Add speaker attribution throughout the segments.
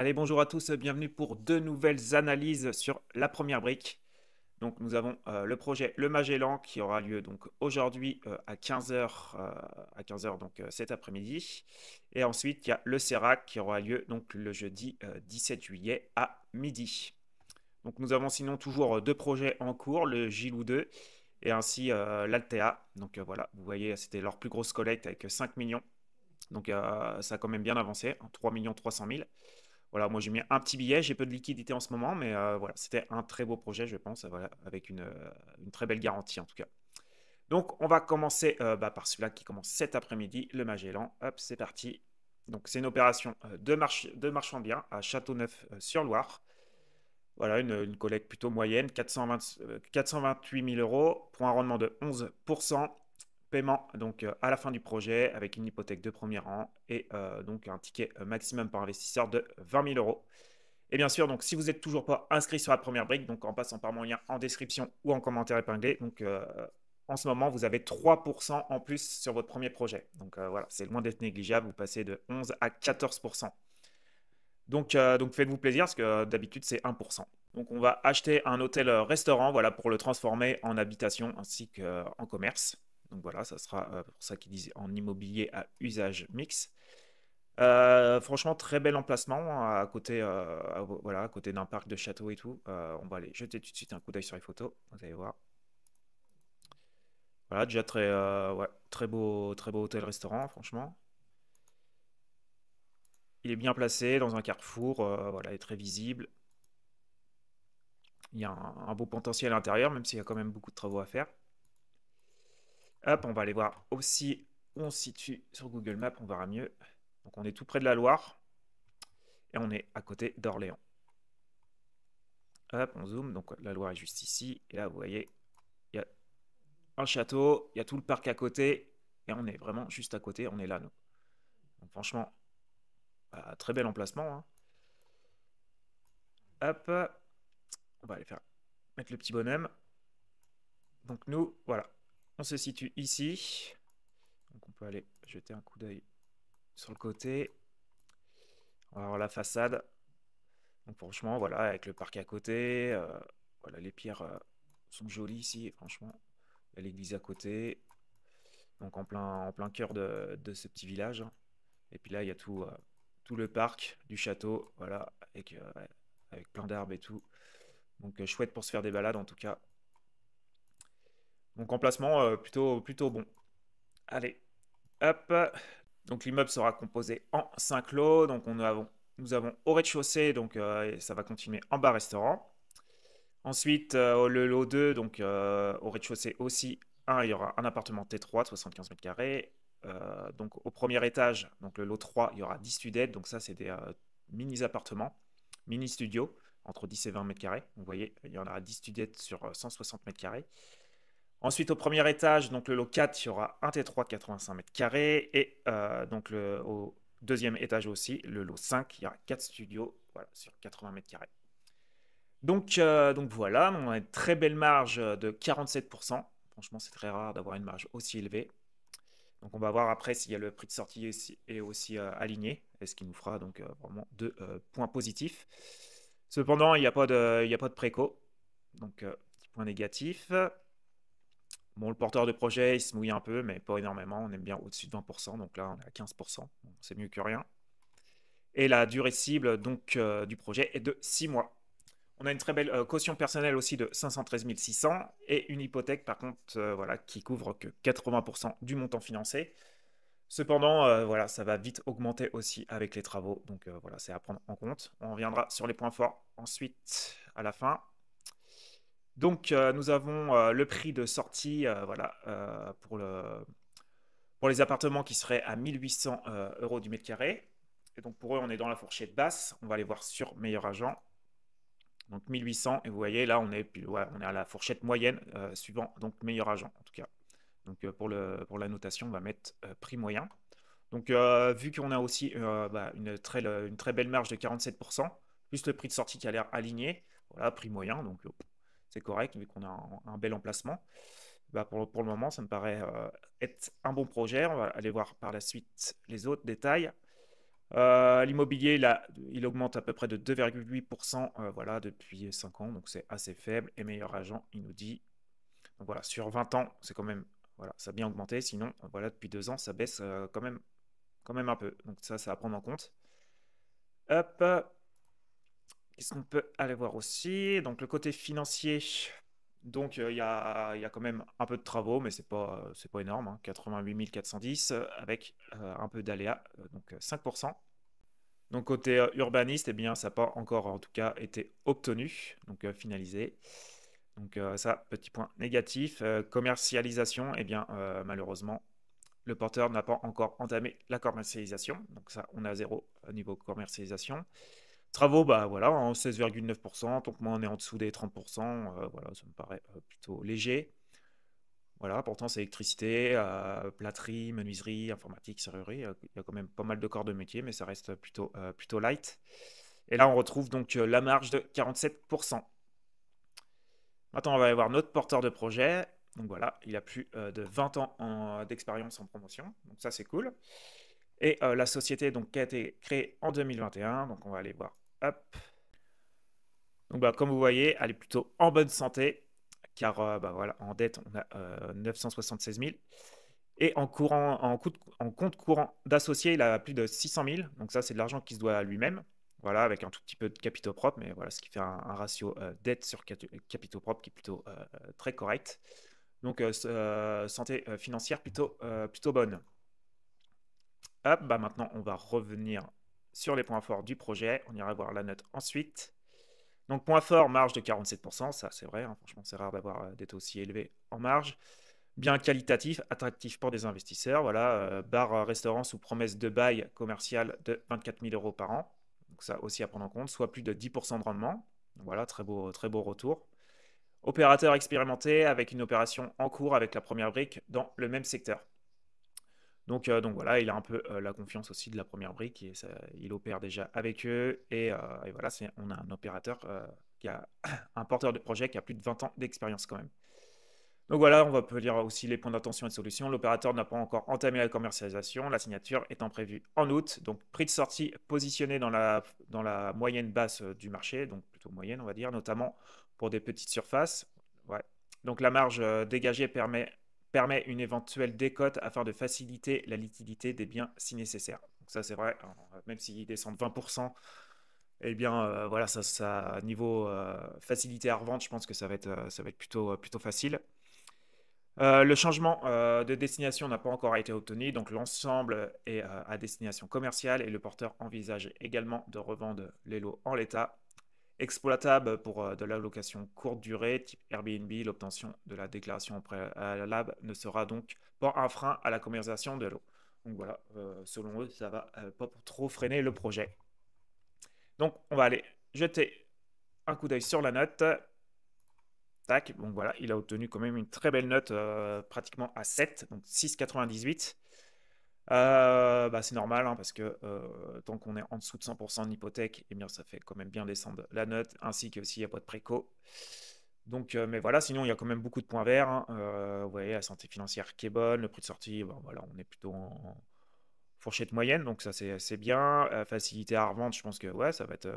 Speaker 1: Allez, bonjour à tous, bienvenue pour deux nouvelles analyses sur la première brique. Donc nous avons le projet Le Magellan qui aura lieu donc aujourd'hui à 15 heures, donc cet après-midi. Et ensuite il y a le CERAC qui aura lieu donc le jeudi 17 juillet à midi. Donc nous avons sinon toujours deux projets en cours, le Gilou 2 et ainsi l'Altea. Donc voilà, vous voyez c'était leur plus grosse collecte avec 5 millions. Donc ça a quand même bien avancé, 3 300 000. Voilà, moi j'ai mis un petit billet, j'ai peu de liquidité en ce moment, mais voilà, c'était un très beau projet, je pense, voilà, avec une très belle garantie en tout cas. Donc on va commencer par celui-là qui commence cet après-midi, le Magellan. Hop, c'est parti. Donc c'est une opération de marchand bien à Châteauneuf-sur-Loire. Voilà, une collecte plutôt moyenne, 428 000 euros pour un rendement de 11%. Paiement donc à la fin du projet avec une hypothèque de premier rang et donc un ticket maximum par investisseur de 20 000 euros. Et bien sûr, donc si vous n'êtes toujours pas inscrit sur la première brique, donc en passant par mon lien en description ou en commentaire épinglé, donc en ce moment vous avez 3% en plus sur votre premier projet. Donc voilà, c'est loin d'être négligeable, vous passez de 11 à 14%. Donc faites-vous plaisir parce que d'habitude c'est 1%. Donc on va acheter un hôtel-restaurant voilà, pour le transformer en habitation ainsi qu'en commerce. Donc voilà, ça sera pour ça qu'ils disent en immobilier à usage mixte. Franchement, très bel emplacement à côté, voilà, à côté d'un parc de château et tout. On va aller jeter tout de suite un coup d'œil sur les photos, vous allez voir. Voilà, déjà ouais, très beau hôtel-restaurant, franchement. Il est bien placé dans un carrefour, voilà, il est très visible. Il y a un beau potentiel à l'intérieur, même s'il y a quand même beaucoup de travaux à faire. Hop, on va aller voir aussi où on se situe sur Google Maps, on verra mieux. Donc on est tout près de la Loire et on est à côté d'Orléans. Hop, on zoome, donc la Loire est juste ici. Et là, vous voyez, il y a un château, il y a tout le parc à côté et on est vraiment juste à côté, on est là, nous. Donc franchement, très bel emplacement, hein. Hop, on va aller mettre le petit bonhomme. Donc nous, voilà, on se situe ici. Donc on peut aller jeter un coup d'œil sur le côté. On va voir la façade. Donc franchement, voilà, avec le parc à côté, voilà, les pierres sont jolies ici, franchement. Il y a l'église à côté, donc en plein cœur de ce petit village. Et puis là, il y a tout le parc du château, voilà, avec plein d'arbres et tout. Donc chouette pour se faire des balades en tout cas. Donc emplacement plutôt bon. Allez, hop. Donc l'immeuble sera composé en 5 lots. Donc nous avons au rez-de-chaussée, donc et ça va continuer en bar-restaurant. Ensuite, le lot 2, donc au rez-de-chaussée aussi, il y aura un appartement T3 de 75 mètres carrés. Donc au premier étage, donc le lot 3, il y aura 10 studettes. Donc ça, c'est des mini-appartements, mini-studios, entre 10 et 20 mètres carrés. Vous voyez, il y en aura 10 studettes sur 160 mètres carrés. Ensuite, au premier étage, donc le lot 4, il y aura un T3 85 mètres carrés. Et donc au deuxième étage aussi, le lot 5, il y aura 4 studios voilà, sur 80 mètres carrés. Donc voilà, on a une très belle marge de 47%. Franchement, c'est très rare d'avoir une marge aussi élevée. Donc on va voir après s'il y a le prix de sortie est aussi aligné, et ce qui nous fera donc vraiment deux points positifs. Cependant, il n'y a pas de préco, donc petit point négatif. Bon, le porteur de projet, il se mouille un peu, mais pas énormément. On aime bien au-dessus de 20%, donc là on est à 15%, donc c'est mieux que rien. Et la durée cible donc du projet est de 6 mois. On a une très belle caution personnelle aussi de 513 600 et une hypothèque par contre voilà, qui couvre que 80% du montant financé. Cependant, voilà, ça va vite augmenter aussi avec les travaux, donc voilà, c'est à prendre en compte. On reviendra sur les points forts ensuite à la fin. Donc nous avons le prix de sortie voilà, pour les appartements qui seraient à 1800 euros du mètre carré. Et donc pour eux, on est dans la fourchette basse. On va aller voir sur Meilleur Agent. Donc 1800, et vous voyez là, ouais, on est à la fourchette moyenne, suivant donc Meilleur Agent en tout cas. Donc pour la notation, on va mettre prix moyen. Donc vu qu'on a aussi une très belle marge de 47%, plus le prix de sortie qui a l'air aligné, voilà, prix moyen, donc c'est correct vu qu'on a un bel emplacement. Bah, pour le moment, ça me paraît être un bon projet. On va aller voir par la suite les autres détails. L'immobilier, il augmente à peu près de 2,8% voilà, depuis 5 ans, donc c'est assez faible. Et meilleur agent, il nous dit. Donc voilà, sur 20 ans, c'est quand même, voilà, ça a bien augmenté. Sinon, voilà, depuis 2 ans, ça baisse quand même un peu. Donc ça à prendre en compte. Hop, qu'est-ce qu'on peut aller voir aussi? Donc le côté financier, donc il y a quand même un peu de travaux, mais c'est pas énorme, hein, 88 410 avec un peu d'aléa, donc 5%. Donc côté urbaniste, eh bien, ça n'a pas encore en tout cas été obtenu, donc finalisé. Donc ça, petit point négatif. Commercialisation, eh bien, malheureusement, le porteur n'a pas encore entamé la commercialisation. Donc ça, on est à zéro au niveau commercialisation. Travaux, bah voilà, en 16,9%. Donc moi, on est en dessous des 30%. Voilà, ça me paraît plutôt léger. Voilà, pourtant c'est électricité, plâterie, menuiserie, informatique, serrurerie. Il y a quand même pas mal de corps de métier, mais ça reste plutôt light. Et là, on retrouve donc la marge de 47%. Maintenant, on va aller voir notre porteur de projet. Donc voilà, il a plus de 20 ans d'expérience en promotion. Donc ça, c'est cool. Et la société donc, qui a été créée en 2021. Donc on va aller voir. Hop. Donc bah, comme vous voyez, elle est plutôt en bonne santé. Car bah, voilà, en dette, on a 976 000. Et en compte courant d'associé, il a plus de 600 000. Donc ça, c'est de l'argent qui se doit à lui-même. Voilà, avec un tout petit peu de capitaux propres, mais voilà, ce qui fait un ratio dette sur capitaux propres qui est plutôt très correct. Donc santé financière plutôt bonne. Hop, bah maintenant on va revenir sur les points forts du projet. On ira voir la note ensuite. Donc point fort, marge de 47%, ça c'est vrai, hein, franchement c'est rare d'avoir des taux aussi élevés en marge. Bien qualitatif, attractif pour des investisseurs. Voilà, bar restaurant sous promesse de bail commercial de 24 000 euros par an. Donc ça aussi à prendre en compte, soit plus de 10% de rendement. Donc voilà, très beau retour. Opérateur expérimenté avec une opération en cours avec la première brique dans le même secteur. Donc voilà, il a un peu la confiance aussi de la première brique et il opère déjà avec eux. Et voilà, on a un opérateur qui a un porteur de projet qui a plus de 20 ans d'expérience quand même. Donc voilà, on peut lire aussi les points d'attention et de solution. L'opérateur n'a pas encore entamé la commercialisation, la signature étant prévue en août. Donc prix de sortie positionné dans la moyenne basse du marché, donc plutôt moyenne on va dire, notamment pour des petites surfaces. Ouais. Donc la marge dégagée permet une éventuelle décote afin de faciliter la liquidité des biens si nécessaire. Donc ça c'est vrai, même s'ils descendent 20%, eh bien voilà, niveau facilité à revendre, je pense que ça va être plutôt facile. Le changement de destination n'a pas encore été obtenu, donc l'ensemble est à destination commerciale et le porteur envisage également de revendre les lots en l'état. Exploitable pour de la location courte durée, type Airbnb, l'obtention de la déclaration préalable ne sera donc pas un frein à la commercialisation de l'eau. Donc voilà, selon eux, ça va pas trop freiner le projet. Donc on va aller jeter un coup d'œil sur la note. Tac, donc voilà, il a obtenu quand même une très belle note, pratiquement à 7, donc 6,98. Bah, c'est normal, hein, parce que tant qu'on est en dessous de 100% d'hypothèque, eh bien, ça fait quand même bien descendre la note, ainsi que s'il n'y a pas de préco. Donc, mais voilà, sinon il y a quand même beaucoup de points verts, hein. Vous voyez, la santé financière qui est bonne, le prix de sortie, bon, voilà, on est plutôt en fourchette moyenne, donc ça c'est bien. Facilité à revendre, je pense que ouais, ça va être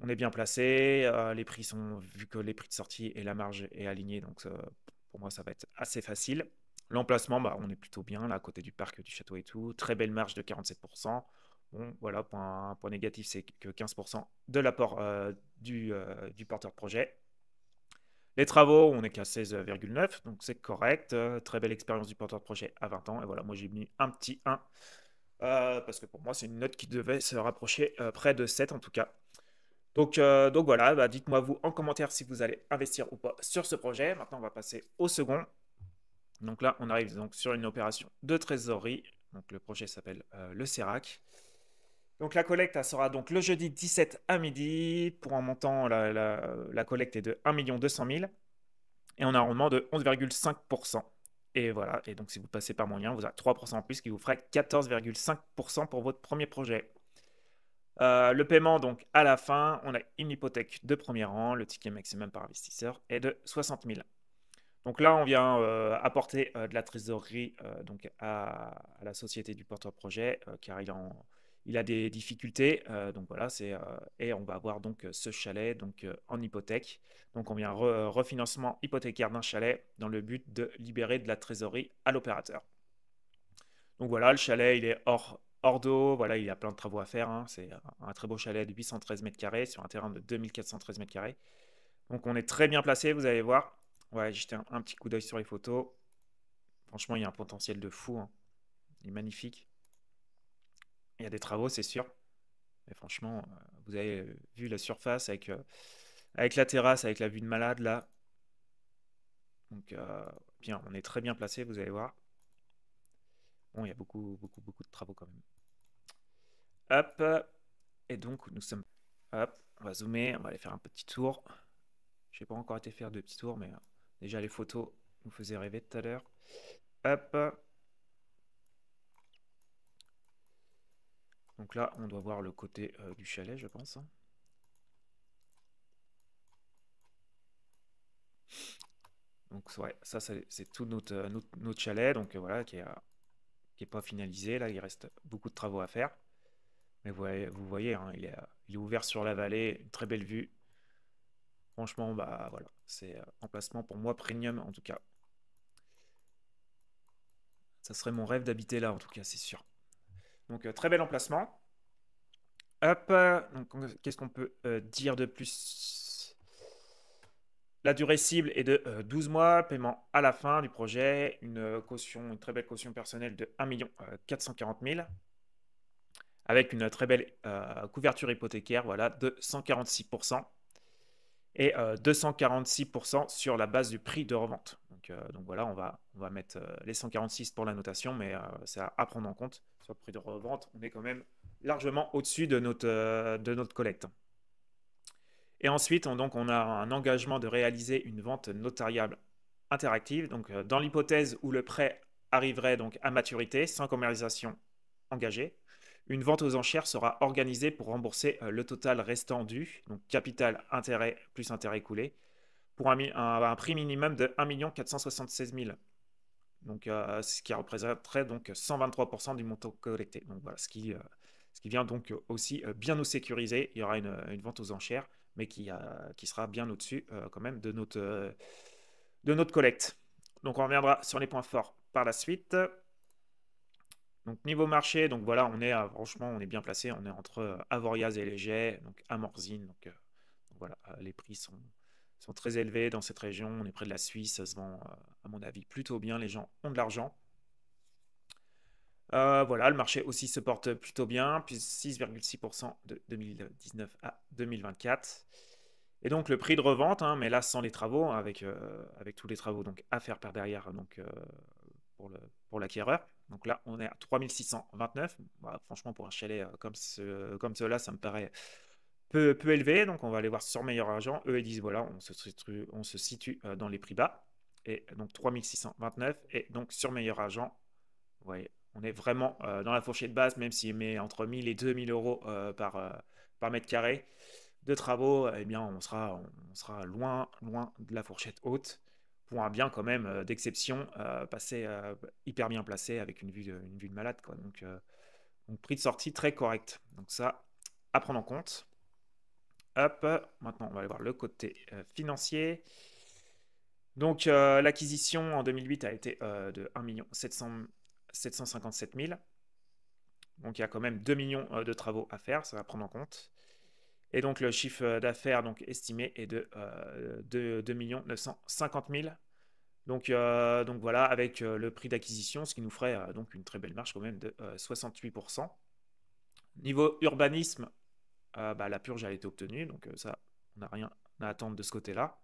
Speaker 1: on est bien placé, vu que les prix de sortie et la marge est alignée, donc pour moi ça va être assez facile. L'emplacement, bah, on est plutôt bien là à côté du parc du château et tout. Très belle marge de 47%. Bon, voilà, point négatif, c'est que 15% de l'apport du porteur de projet. Les travaux, on est qu'à 16,9, donc c'est correct. Très belle expérience du porteur de projet à 20 ans. Et voilà, moi j'ai mis un petit 1, parce que pour moi c'est une note qui devait se rapprocher près de 7 en tout cas. Donc voilà, bah, dites-moi vous en commentaire si vous allez investir ou pas sur ce projet. Maintenant, on va passer au second. Donc là, on arrive donc sur une opération de trésorerie. Donc le projet s'appelle le CERAC. Donc la collecte, elle sera donc le jeudi 17 à midi. Pour un montant, la collecte est de 1 200 000. Et on a un rendement de 11,5%. Et voilà, et donc si vous passez par mon lien, vous avez 3% en plus qui vous ferait 14,5% pour votre premier projet. Le paiement, donc à la fin, on a une hypothèque de premier rang, le ticket maximum par investisseur est de 60 000. Donc là, on vient apporter de la trésorerie donc à la société du porteur-projet, car il a des difficultés. Donc voilà, et on va avoir donc ce chalet donc, en hypothèque. Donc on vient refinancement hypothécaire d'un chalet dans le but de libérer de la trésorerie à l'opérateur. Donc voilà, le chalet, il est hors d'eau. Voilà, il y a plein de travaux à faire, hein. C'est un très beau chalet de 813 mètres carrés sur un terrain de 2413 mètres carrés. Donc on est très bien placé, vous allez voir. Ouais, j'ai jeté un petit coup d'œil sur les photos. Franchement, il y a un potentiel de fou, hein. Il est magnifique. Il y a des travaux, c'est sûr. Mais franchement, vous avez vu la surface avec la terrasse, avec la vue de malade là. Donc, bien, on est très bien placé, vous allez voir. Bon, il y a beaucoup, beaucoup, beaucoup de travaux quand même. Hop. Et donc, nous sommes. Hop, on va zoomer, on va aller faire un petit tour. Je n'ai pas encore été faire de petits tours, mais déjà les photos nous faisaient rêver tout à l'heure. Hop. Donc là, on doit voir le côté du chalet, je pense, hein. Donc ouais, ça c'est tout notre chalet, donc voilà, qui est pas finalisé. Là, il reste beaucoup de travaux à faire. Mais vous voyez, hein, il est ouvert sur la vallée, une très belle vue. Franchement, bah voilà, c'est emplacement pour moi premium en tout cas. Ça serait mon rêve d'habiter là en tout cas, c'est sûr. Donc très bel emplacement. Hop, donc qu'est-ce qu'on peut dire de plus? La durée cible est de 12 mois, paiement à la fin du projet, une très belle caution personnelle de 1 440 000, avec une très belle couverture hypothécaire, voilà, de 146%, et 246% sur la base du prix de revente. Donc voilà, on va mettre les 146 pour la notation, mais c'est à prendre en compte. Sur le prix de revente, on est quand même largement au-dessus de notre collecte. Et ensuite, on a un engagement de réaliser une vente notariable interactive. Donc, dans l'hypothèse où le prêt arriverait donc à maturité, sans commercialisation engagée, une vente aux enchères sera organisée pour rembourser le total restant dû, donc capital, intérêt plus intérêt coulé, pour un prix minimum de 1 476 000. Donc, ce qui représenterait donc 123% du montant collecté. Donc voilà, ce qui vient donc aussi bien nous sécuriser. Il y aura une vente aux enchères, mais qui sera bien au-dessus quand même de notre collecte. Donc on reviendra sur les points forts par la suite. Donc niveau marché, donc voilà, franchement, on est bien placé. On est entre Avoriaz et Léger, donc à Morzine. Donc voilà, les prix sont très élevés dans cette région. On est près de la Suisse, ça se vend, à mon avis, plutôt bien. Les gens ont de l'argent. Voilà, le marché aussi se porte plutôt bien, puis 6,6% de 2019 à 2024. Et donc le prix de revente, hein, mais là sans les travaux, avec tous les travaux donc, à faire par derrière donc, pour l'acquéreur. Donc là, on est à 3629. Bah, franchement, pour un chalet comme cela, ça me paraît peu élevé. Donc on va aller voir sur Meilleur Argent. Eux, ils disent voilà, on se situe dans les prix bas. Et donc 3629. Et donc sur Meilleur Argent, vous voyez, on est vraiment dans la fourchette basse, même s'il met entre 1000 et 2000 euros par mètre carré de travaux, eh bien, on sera loin, loin de la fourchette haute pour un bien quand même d'exception, hyper bien placé avec une vue de malade, quoi. Donc, prix de sortie très correct. Donc ça, à prendre en compte. Hop, maintenant on va aller voir le côté financier. Donc l'acquisition en 2008 a été de 1 757 000. Donc il y a quand même 2 millions de travaux à faire, ça va prendre en compte. Et donc le chiffre d'affaires donc, estimé est de 2 950 000. Donc voilà, avec le prix d'acquisition, ce qui nous ferait donc une très belle marge quand même de 68%. Niveau urbanisme, bah, la purge a été obtenue, donc ça, on n'a rien à attendre de ce côté-là.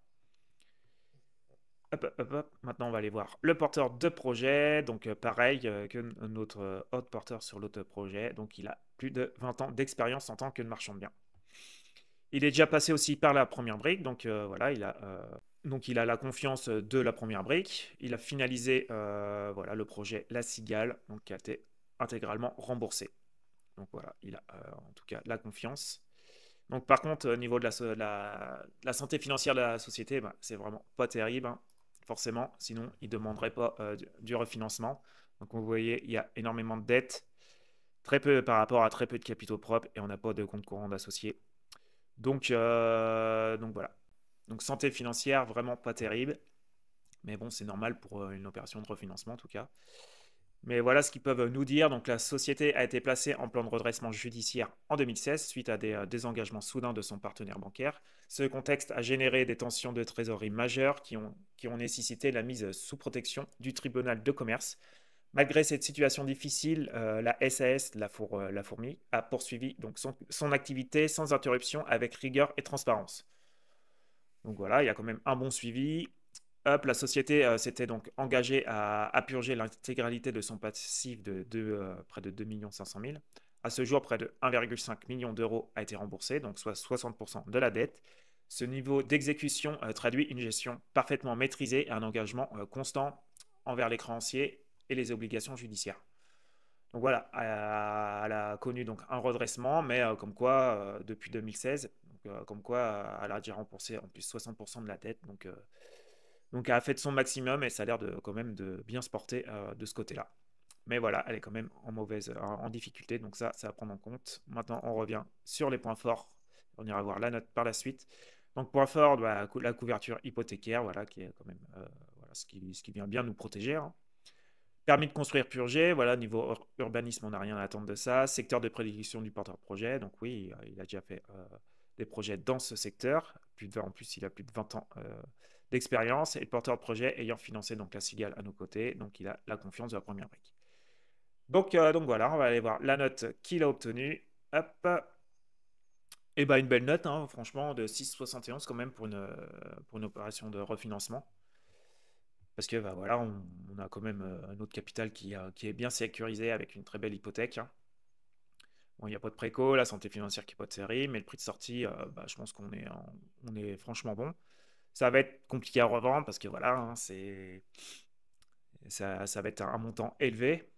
Speaker 1: Hop, hop, hop. Maintenant, on va aller voir le porteur de projet. Donc, pareil que notre autre porteur sur l'autre projet. Donc, il a plus de 20 ans d'expérience en tant que marchand de biens. Il est déjà passé aussi par la première brique. Donc, voilà, il a la confiance de la première brique. Il a finalisé voilà, le projet La Cigale, donc, qui a été intégralement remboursé. Donc, voilà, il a en tout cas la confiance. Donc, par contre, au niveau de la santé financière de la société, bah, c'est vraiment pas terrible, hein, forcément. Sinon, il ne demanderait pas du refinancement. Donc, vous voyez, il y a énormément de dettes. Très peu par rapport à très peu de capitaux propres et on n'a pas de compte courant d'associés. Donc voilà. Donc santé financière, vraiment pas terrible. Mais bon, c'est normal pour une opération de refinancement en tout cas. Mais voilà ce qu'ils peuvent nous dire. Donc la société a été placée en plan de redressement judiciaire en 2016 suite à des désengagements soudains de son partenaire bancaire. Ce contexte a généré des tensions de trésorerie majeures qui ont nécessité la mise sous protection du tribunal de commerce. Malgré cette situation difficile, la SAS, la Fourmi, a poursuivi donc son activité sans interruption avec rigueur et transparence. Donc voilà, il y a quand même un bon suivi. Hop, la société s'était donc engagée à purger l'intégralité de son passif de près de 2 500 000. À ce jour, près de 1,5 million d'euros a été remboursé, donc soit 60% de la dette. Ce niveau d'exécution traduit une gestion parfaitement maîtrisée et un engagement constant envers les créanciers et les obligations judiciaires. Donc voilà, elle a connu donc un redressement, mais comme quoi, depuis 2016, comme quoi elle a déjà remboursé en plus 60% de la dette. Donc elle a fait de son maximum et ça a l'air de quand même de bien se porter de ce côté-là. Mais voilà, elle est quand même en difficulté, donc ça à prendre en compte. Maintenant, on revient sur les points forts. On ira voir la note par la suite. Donc point fort, bah, la couverture hypothécaire, voilà, qui est quand même voilà, ce qui vient bien nous protéger, hein. Permis de construire purgé, voilà, niveau urbanisme, on n'a rien à attendre de ça. Secteur de prédilection du porteur de projet, donc oui, il a déjà fait des projets dans ce secteur. En plus, il a plus de 20 ans d'expérience. Et le porteur de projet ayant financé donc la Cigale à nos côtés, donc il a la confiance de la première brique. Donc voilà, on va aller voir la note qu'il a obtenue. Hop. Et bah une belle note, hein, franchement, de 6,71 quand même pour une opération de refinancement. Parce que bah, voilà, on a quand même un autre capital qui est bien sécurisé avec une très belle hypothèque, hein. Bon, il n'y a pas de préco, la santé financière qui n'est pas de série, mais le prix de sortie, bah, je pense on est franchement bon. Ça va être compliqué à revendre parce que voilà, hein, ça va être un montant élevé.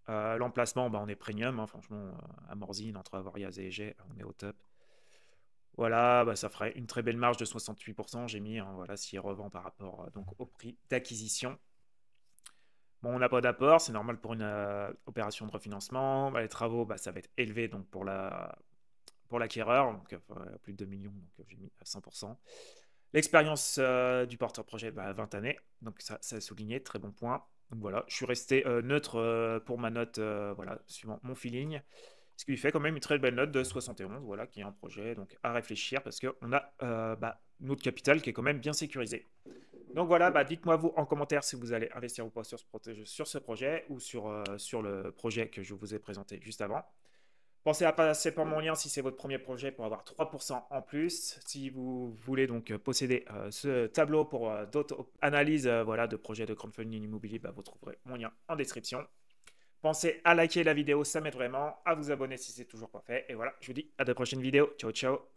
Speaker 1: L'emplacement, bah, on est premium, hein, franchement, à Morzine, entre Avoriaz et Égée, on est au top. Voilà, bah, ça ferait une très belle marge de 68%, j'ai mis, hein, voilà, s'il revend par rapport donc, au prix d'acquisition. Bon, on n'a pas d'apport, c'est normal pour une opération de refinancement. Bah, les travaux, bah, ça va être élevé donc pour l'acquéreur, donc plus de 2 millions, donc j'ai mis à 100%. L'expérience du porteur projet, bah, 20 années, donc ça a souligné, très bon point. Donc voilà, je suis resté neutre pour ma note, voilà, suivant mon feeling. Ce qui lui fait quand même une très belle note de 71, voilà, qui est un projet donc à réfléchir parce qu'on a bah, notre capital qui est quand même bien sécurisé. Donc voilà, bah, dites-moi vous en commentaire si vous allez investir ou pas sur ce projet ou sur le projet que je vous ai présenté juste avant. Pensez à passer par mon lien si c'est votre premier projet pour avoir 3% en plus. Si vous voulez donc posséder ce tableau pour d'autres analyses voilà, de projets de crowdfunding immobilier, bah, vous trouverez mon lien en description. Pensez à liker la vidéo, ça m'aide vraiment, à vous abonner si c'est toujours pas fait. Et voilà, je vous dis à de prochaines vidéos. Ciao, ciao.